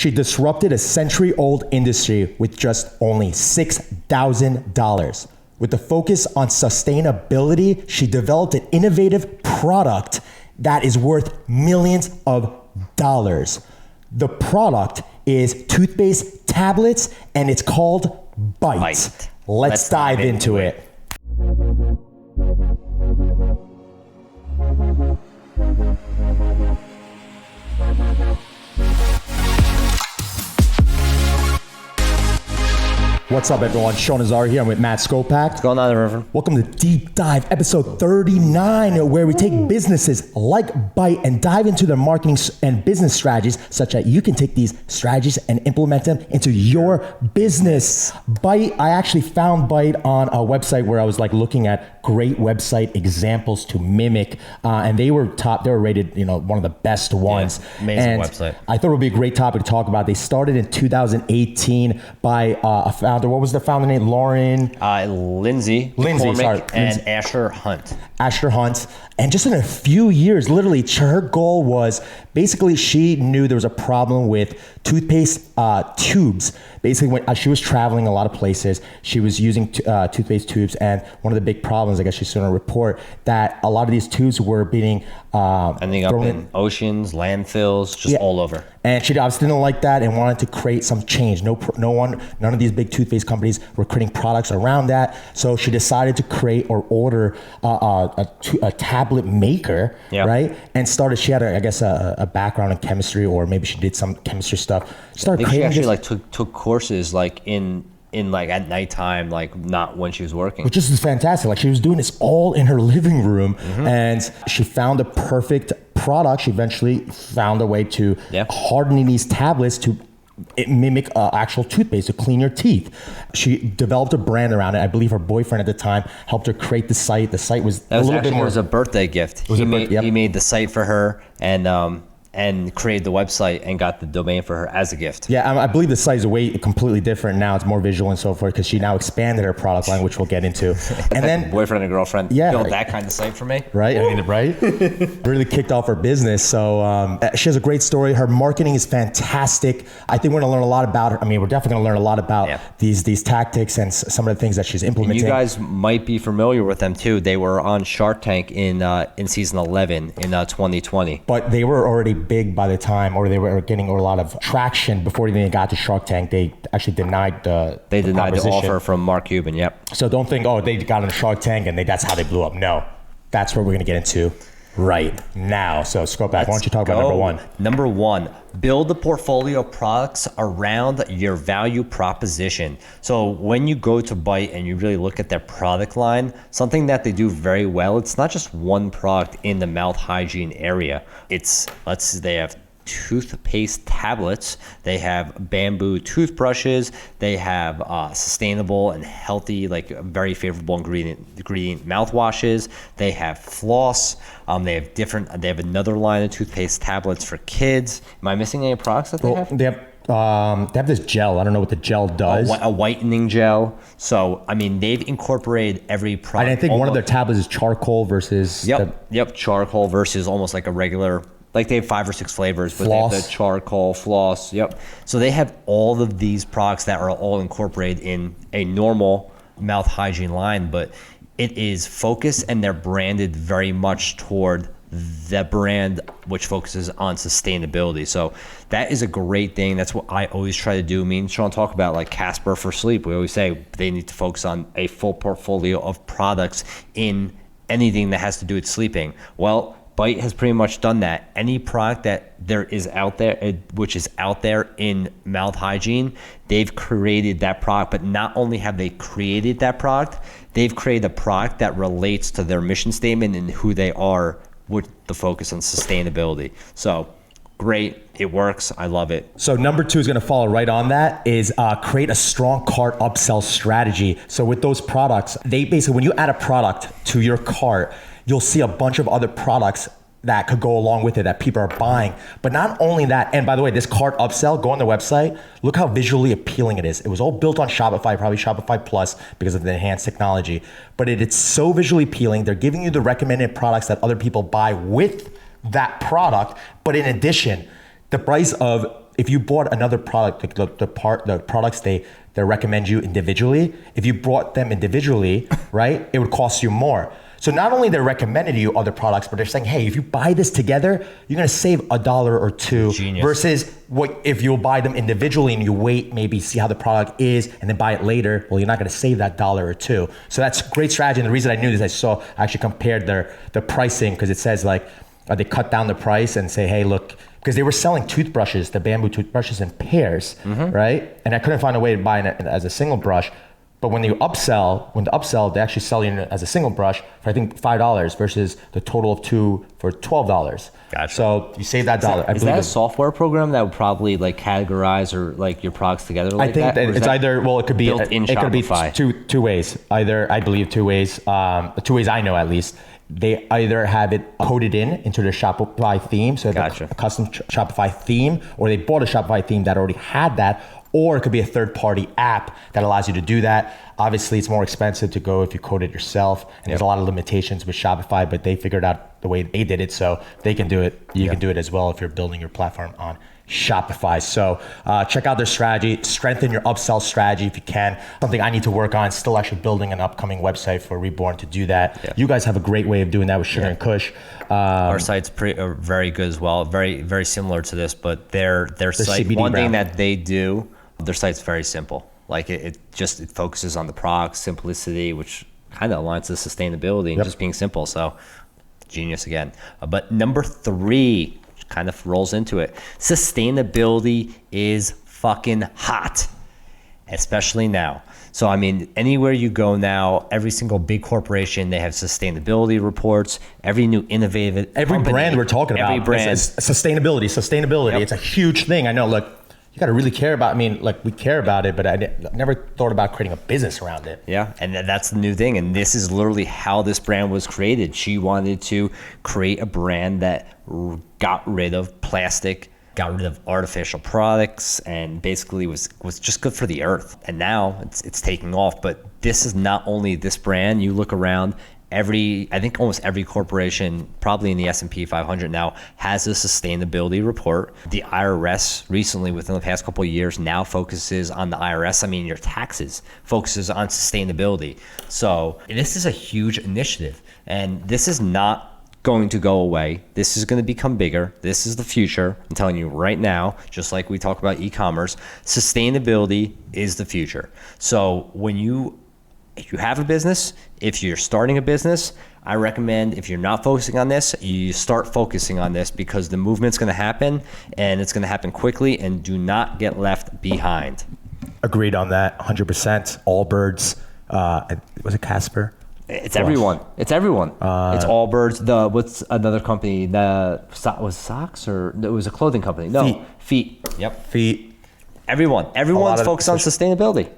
She disrupted a century-old industry with just only $6,000. With the focus on sustainability, she developed an innovative product that is worth millions of dollars. The product is toothpaste tablets, and it's called Bite. Let's dive into it. What's up, everyone? Sean Azari here. I'm with Matt Skopak. What's going on, Reverend? Welcome to Deep Dive, episode 39, where we take businesses like Bite and dive into their marketing and business strategies, such that you can take these strategies and implement them into your business. Bite, I actually found Bite on a website where I was looking at great website examples to mimic, and they were rated, one of the best ones. Yeah, amazing website. I thought it would be a great topic to talk about. They started in 2018 by a founder. What was the founder name? Lindsay McCormick and Asher Hunt. And just in a few years, literally, her goal was basically she knew there was a problem with toothpaste tubes. Basically, when she was traveling a lot of places, she was using toothpaste tubes, and one of the big problems, I guess she saw in a report, that a lot of these tubes were being ending up in oceans, landfills, just all over. And she obviously didn't like that and wanted to create some change. None of these big toothpaste companies were creating products around that. So she decided to create or order a tablet maker, right? And started. She had, a background in chemistry, or maybe she did some chemistry stuff. She actually took courses in at nighttime, not when she was working. Which is fantastic. She was doing this all in her living room, and she found a perfect product. She eventually found a way to hardening these tablets to mimic actual toothpaste to clean your teeth. She developed a brand around it. I believe her boyfriend at the time helped her create the site. The site was a little bit more. It was a birthday gift. He made the site for her and created the website and got the domain for her as a gift. Yeah, I believe the site is completely different now. It's more visual and so forth because she now expanded her product line, which we'll get into. And then boyfriend and girlfriend built that kind of site for me. Right, right? Really kicked off her business. So she has a great story. Her marketing is fantastic. I think we're going to learn a lot about her. I mean, we're definitely going to learn a lot about these tactics and some of the things that she's implementing. And you guys might be familiar with them too. They were on Shark Tank in season 11 in 2020. But they were already big by the time, or they were getting a lot of traction before they even got to Shark Tank. They actually denied the offer from Mark Cuban. So don't think, they got on Shark Tank and that's how they blew up. No, that's what we're going to get into right now. So Skopak, why don't you talk about number one? Number one, build a portfolio of products around your value proposition. So when you go to Bite and you really look at their product line, something that they do very well, it's not just one product in the mouth hygiene area. They have toothpaste tablets, they have bamboo toothbrushes, they have sustainable and healthy, very favorable ingredient mouthwashes, they have floss, they have another line of toothpaste tablets for kids. Am I missing any products that they have? They have this gel. I don't know what the gel does. A whitening gel. So, they've incorporated every product. And I think one of their tablets is charcoal versus... charcoal versus almost like a regular... they have 5 or 6 flavors, but floss. They have the charcoal, floss, So they have all of these products that are all incorporated in a normal mouth hygiene line, but it is focused and they're branded very much toward the brand which focuses on sustainability. So that is a great thing. That's what I always try to do. Me and Sean talk about Casper for sleep. We always say they need to focus on a full portfolio of products in anything that has to do with sleeping. Well, Bite has pretty much done that. Any product that there is out there, which is out there in mouth hygiene, they've created that product. But not only have they created that product, they've created a product that relates to their mission statement and who they are with the focus on sustainability. So great, it works, I love it. So number 2 is going to follow right on that, is create a strong cart upsell strategy. So with those products, they basically, when you add a product to your cart, you'll see a bunch of other products that could go along with it that people are buying. But not only that, and by the way, this cart upsell, go on their website, look how visually appealing it is. It was all built on Shopify, probably Shopify Plus because of the enhanced technology. But it's so visually appealing. They're giving you the recommended products that other people buy with that product. But in addition, the price of if you bought another product, like the products they recommend you individually, if you bought them individually, right, it would cost you more. So not only they're recommending you other products, but they're saying, hey, if you buy this together, you're gonna save $1 or $2. Genius. Versus what if you'll buy them individually and you wait, maybe see how the product is and then buy it later, well, you're not gonna save that $1 or $2. So that's a great strategy. And the reason I knew this, I actually compared the pricing, because it says like, they cut down the price and say, hey, look, because they were selling toothbrushes, the bamboo toothbrushes in pairs, right? And I couldn't find a way to buy it as a single brush. But when the upsell, they actually sell you as a single brush for, I think, $5 versus the total of 2 for $12. Gotcha. So you save that dollar. Is that a software program that would probably like categorize or like your products together like I think that it's either, well, it could be two ways. Either, I believe, two ways. The two ways I know at least. They either have it coded into their Shopify theme, so Gotcha. a custom Shopify theme, or they bought a Shopify theme that already had that, or it could be a third-party app that allows you to do that. Obviously, it's more expensive to go if you code it yourself, and there's a lot of limitations with Shopify, but they figured out the way they did it, so they can do it. You can do it as well if you're building your platform on Shopify. So check out their strategy, strengthen your upsell strategy if you can. Something I need to work on, still actually building an upcoming website for Reborn to do that. Yeah. You guys have a great way of doing that with Sugar and Kush. Our site's very good as well. Very, very similar to this, but their site, CBD one brand. thing that they do, their site's very simple. Like it focuses on the product, simplicity, which kind of aligns to sustainability and just being simple. So genius again. But number 3, kind of rolls into it. Sustainability is fucking hot, especially now. So, I mean, anywhere you go now, every single big corporation, they have sustainability reports. Every new innovative every company, brand we're talking about, every brand. Sustainability. Yep. It's a huge thing. I know, look, you got to really care about, I mean, like we care about it, but I never thought about creating a business around it. Yeah, and that's the new thing. And this is literally how this brand was created. She wanted to create a brand that got rid of plastic, got rid of artificial products, and basically was just good for the earth. And now it's taking off. But this is not only this brand. You look around, I think almost every corporation, probably in the S&P 500 now, has a sustainability report. The IRS recently, within the past couple of years, now focuses on the IRS. I mean, your taxes focuses on sustainability. So this is a huge initiative, and this is not going to go away. This is going to become bigger. This is the future. I'm telling you right now, just like we talk about e-commerce, sustainability is the future. So if you have a business, if you're starting a business, I recommend, if you're not focusing on this, you start focusing on this, because the movement's going to happen, and it's going to happen quickly, and do not get left behind. Agreed on that, 100%. Allbirds, was it Casper? It's everyone. It's everyone. It's Allbirds. What's another company? Was Socks, or it was a clothing company? No, Feet. Yep. Feet. Everyone's focused on sustainability.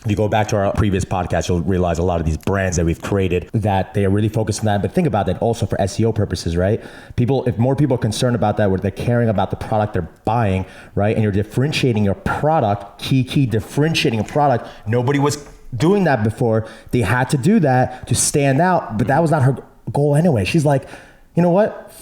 If you go back to our previous podcast, you'll realize a lot of these brands that we've created, that they are really focused on that. But think about that also for SEO purposes, right? If more people are concerned about that, where they're caring about the product they're buying, right? And you're differentiating your product, differentiating a product. Nobody was doing that before. They had to do that to stand out, but that was not her goal anyway. She's like, you know what?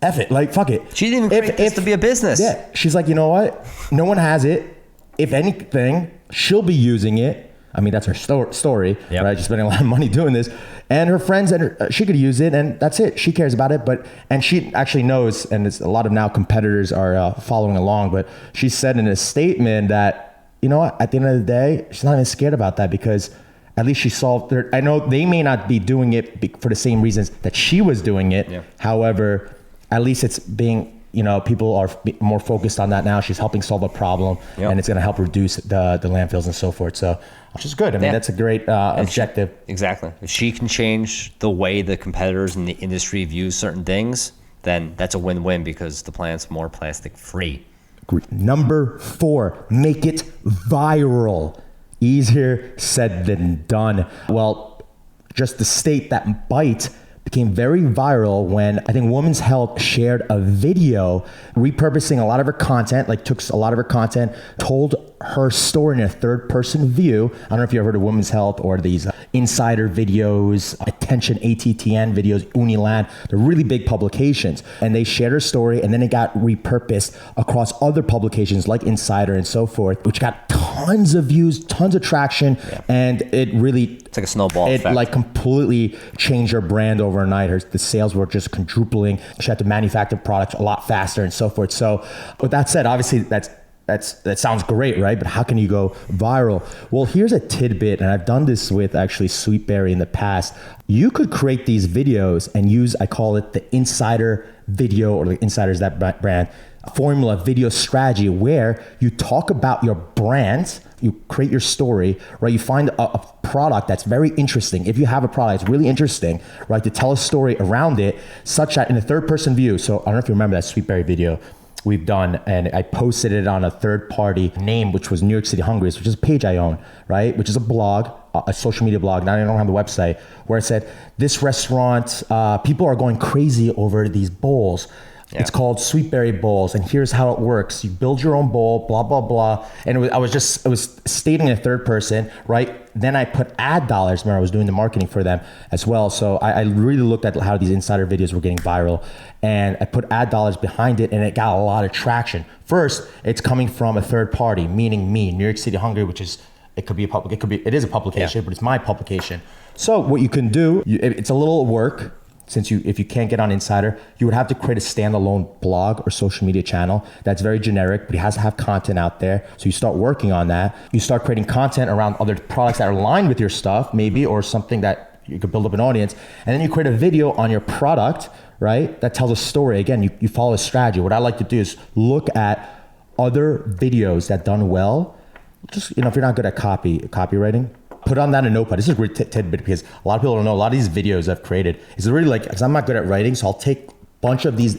F it, like, fuck it. She didn't even create this to be a business. Yeah, she's like, you know what? No one has it. If anything, she'll be using it. I mean, that's her story, right? She's spending a lot of money doing this, and her friends she could use it, and that's it. She cares about it, and she actually knows, and it's a lot of now competitors are following along. But she said in a statement that, you know what? At the end of the day, she's not even scared about that, because at least she solved. I know they may not be doing it for the same reasons that she was doing it. Yeah. However, at least it's being. People are more focused on that now. She's helping solve a problem, and it's going to help reduce the landfills and so forth. So, which is good. I mean, that's a great objective. Exactly. If she can change the way the competitors in the industry view certain things, then that's a win-win, because the planet's more plastic free. Number 4, make it viral. Easier said than done. Well, just to state that Bite became very viral when I think Women's Health shared a video repurposing a lot of her content, like took a lot of her content, told her story in a third person view. I don't know if you ever heard of Women's Health or these insider videos, Attention ATTN videos, Uniland. They're really big publications. And they shared her story and then it got repurposed across other publications like Insider and so forth, which got tons of views, tons of traction. And it really, it's like a snowball effect. Like completely changed her brand overnight. The sales were just quadrupling. She had to manufacture products a lot faster and so forth. So with that said, obviously that sounds great, right? But how can you go viral? Well, here's a tidbit, and I've done this with actually Sweetberry in the past. You could create these videos and use, I call it the Insider video, or the Insider is that brand, formula video strategy, where you talk about your brand, you create your story, right? You find a product that's very interesting. If you have a product that's really interesting, right, to tell a story around it, such that in a third person view. So I don't know if you remember that Sweetberry video we've done, and I posted it on a third party name, which was New York City Hungries, which is a page I own, right? Which is a blog, a social media blog. Now I don't have the website, where it said, this restaurant, people are going crazy over these bowls. Yeah. It's called Sweetberry Bowls, and here's how it works. You build your own bowl, blah, blah, blah. And it was stating in a third person, right? Then I put ad dollars. Remember, I was doing the marketing for them as well. So I really looked at how these insider videos were getting viral, and I put ad dollars behind it, and it got a lot of traction. First, it's coming from a third party, meaning me, New York City Hungry, which is, it is a publication, but it's my publication. So what you can do, it's a little work. If you can't get on Insider, you would have to create a standalone blog or social media channel that's very generic, but it has to have content out there. So you start working on that. You start creating content around other products that are aligned with your stuff, maybe, or something that you could build up an audience. And then you create a video on your product, right, that tells a story. Again, you follow a strategy. What I like to do is look at other videos that done well. Just, if you're not good at copywriting, put on that in a notepad. This is a great tidbit because a lot of people don't know. A lot of these videos I've created is really because I'm not good at writing. So I'll take a bunch of these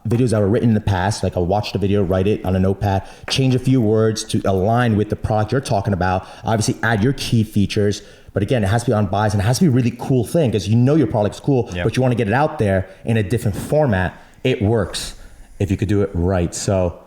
videos that were written in the past. Like I'll watch the video, write it on a notepad, change a few words to align with the product you're talking about. Obviously add your key features. But again, it has to be unbiased and it has to be a really cool thing because your product's cool, but you want to get it out there in a different format. It works if you could do it right. So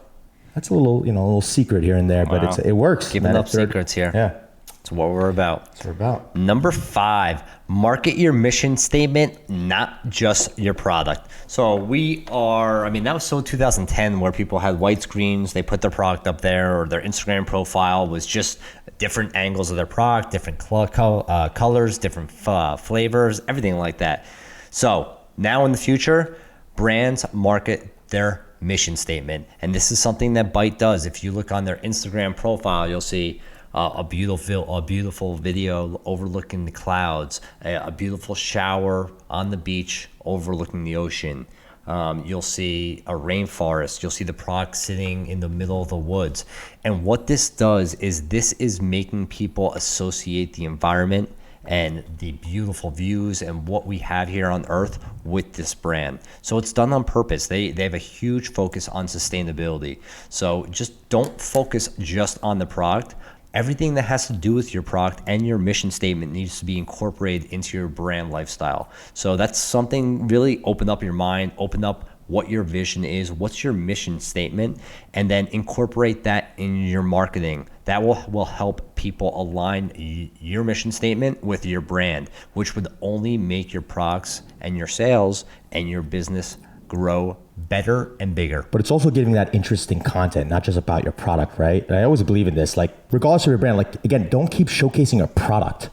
that's a little secret here and there, but it works. Giving up secrets here. Yeah. It's what we're about. That's what we're about. Number 5, market your mission statement, not just your product. So that was so 2010 where people had white screens, they put their product up there, or their Instagram profile was just different angles of their product, different colors, different flavors, everything like that. So now in the future, brands market their mission statement. And this is something that Bite does. If you look on their Instagram profile, you'll see a beautiful video overlooking the clouds, a beautiful shower on the beach overlooking the ocean. You'll see a rainforest. You'll see the product sitting in the middle of the woods. And what this does is this is making people associate the environment and the beautiful views and what we have here on Earth with this brand. So it's done on purpose. They have a huge focus on sustainability. So just don't focus just on the product. Everything that has to do with your product and your mission statement needs to be incorporated into your brand lifestyle. So that's something, really open up your mind, open up what your vision is, what's your mission statement, and then incorporate that in your marketing. That will help people align your mission statement with your brand, which would only make your products and your sales and your business grow better and bigger. But it's also giving that interesting content, not just about your product, right? And I always believe in this, regardless of your brand, again, don't keep showcasing a product.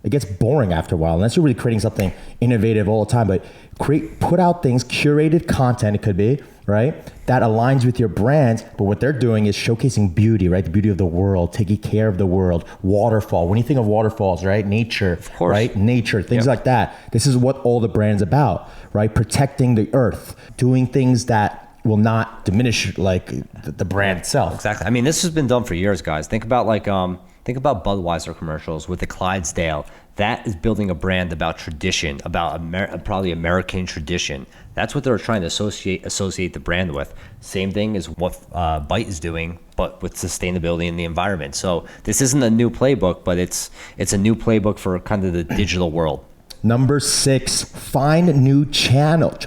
It gets boring after a while, unless you're really creating something innovative all the time. But put out things, curated content, it could be, right, that aligns with your brand. But what they're doing is showcasing beauty, right? The beauty of the world, taking care of the world, waterfall. When you think of waterfalls, right? Nature, of course. Right? Nature, things like that. This is what all the brand's about, right? Protecting the earth, doing things that will not diminish the brand itself. Exactly. This has been done for years, guys. Think about Budweiser commercials with the Clydesdale. That is building a brand about tradition, about probably American tradition. That's what they're trying to associate the brand with. Same thing as what Bite is doing, but with sustainability and the environment. So this isn't a new playbook, but it's a new playbook for kind of the digital world. Number 6, find new channels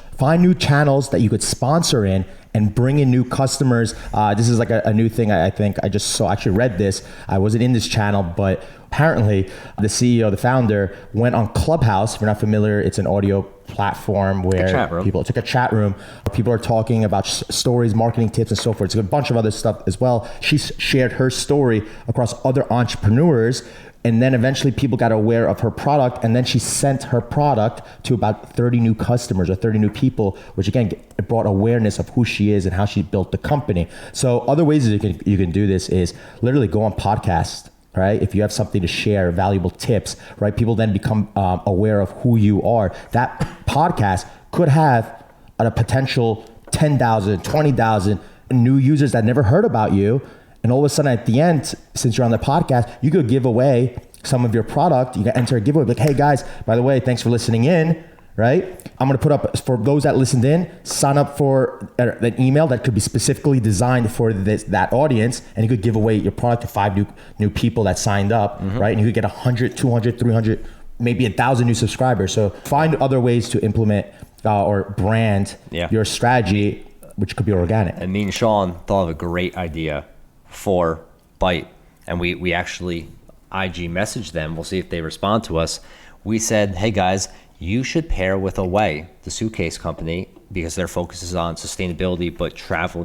that you could sponsor in and bring in new customers. This is like a new thing. I think I just saw, actually read this. I wasn't in this channel, but apparently the CEO, the founder, went on Clubhouse. If you're not familiar, it's an audio platform where it's like a chat room. People are talking about stories, marketing tips, and so forth. It's a bunch of other stuff as well. She shared her story across other entrepreneurs. And then eventually people got aware of her product, and then she sent her product to about 30 new customers or 30 new people, which again, it brought awareness of who she is and how she built the company. So other ways that you can do this is literally go on podcasts, right? If you have something to share, valuable tips, right? People then become aware of who you are. That podcast could have a potential 10,000, 20,000 new users that never heard about you. And all of a sudden at the end, since you're on the podcast, you could give away some of your product. You can enter a giveaway, like, hey guys, by the way, thanks for listening in, right? I'm gonna put up, for those that listened in, sign up for an email that could be specifically designed for that audience, and you could give away your product to 5 new people that signed up, right? And you could get 100, 200, 300, maybe 1,000 new subscribers. So find other ways to implement or brand your strategy, which could be organic. And me and Sean thought of a great idea for Bite, and we actually IG messaged them. We'll see if they respond to us. We said, hey guys, you should pair with Away, the suitcase company, because their focus is on sustainability, but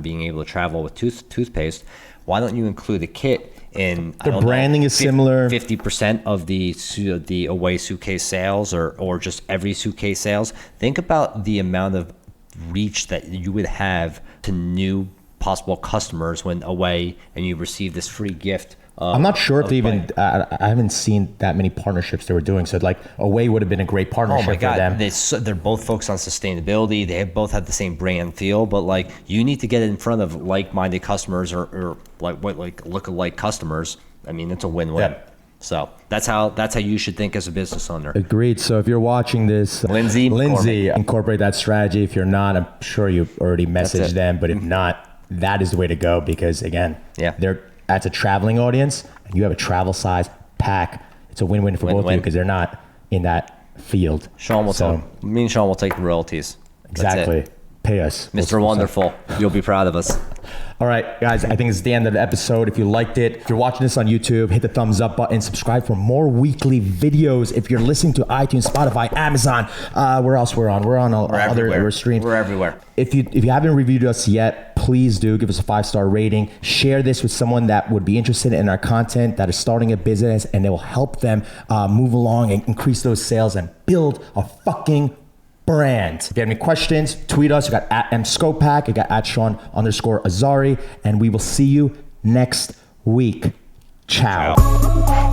being able to travel with toothpaste. Why don't you include a kit in the branding is similar, 50% of the Away suitcase sales, or just every suitcase sales? Think about the amount of reach that you would have to new possible customers when Away and you receive this free gift. I'm not sure if they even, I haven't seen that many partnerships they were doing. So like Away would have been a great partnership for them. They're both focused on sustainability. They both have the same brand feel, but like you need to get in front of like-minded customers or look-alike customers. I mean, it's a win-win. Yeah. So that's how you should think as a business owner. Agreed. So if you're watching this, Lindsay, incorporate that strategy. If you're not, I'm sure you already messaged them, but if not, that is the way to go, because again, that's a traveling audience and you have a travel size pack. It's a win-win for both of you because they're not in that field. Me and Sean will take the royalties. Exactly. Pay us. Mr. Wonderful. You'll be proud of us. All right, guys, I think it's the end of the episode. If you liked it, if you're watching this on YouTube, hit the thumbs up button, subscribe for more weekly videos. If you're listening to iTunes, Spotify, Amazon, where else we're on? We're on other streams. We're everywhere. If you haven't reviewed us yet, please do give us a 5-star rating. Share this with someone that would be interested in our content, that is starting a business, and it will help them move along and increase those sales and build a fucking brand. If you have any questions, tweet us. You got @mscopac, you got @Sean_Azari, and we will see you next week. Ciao.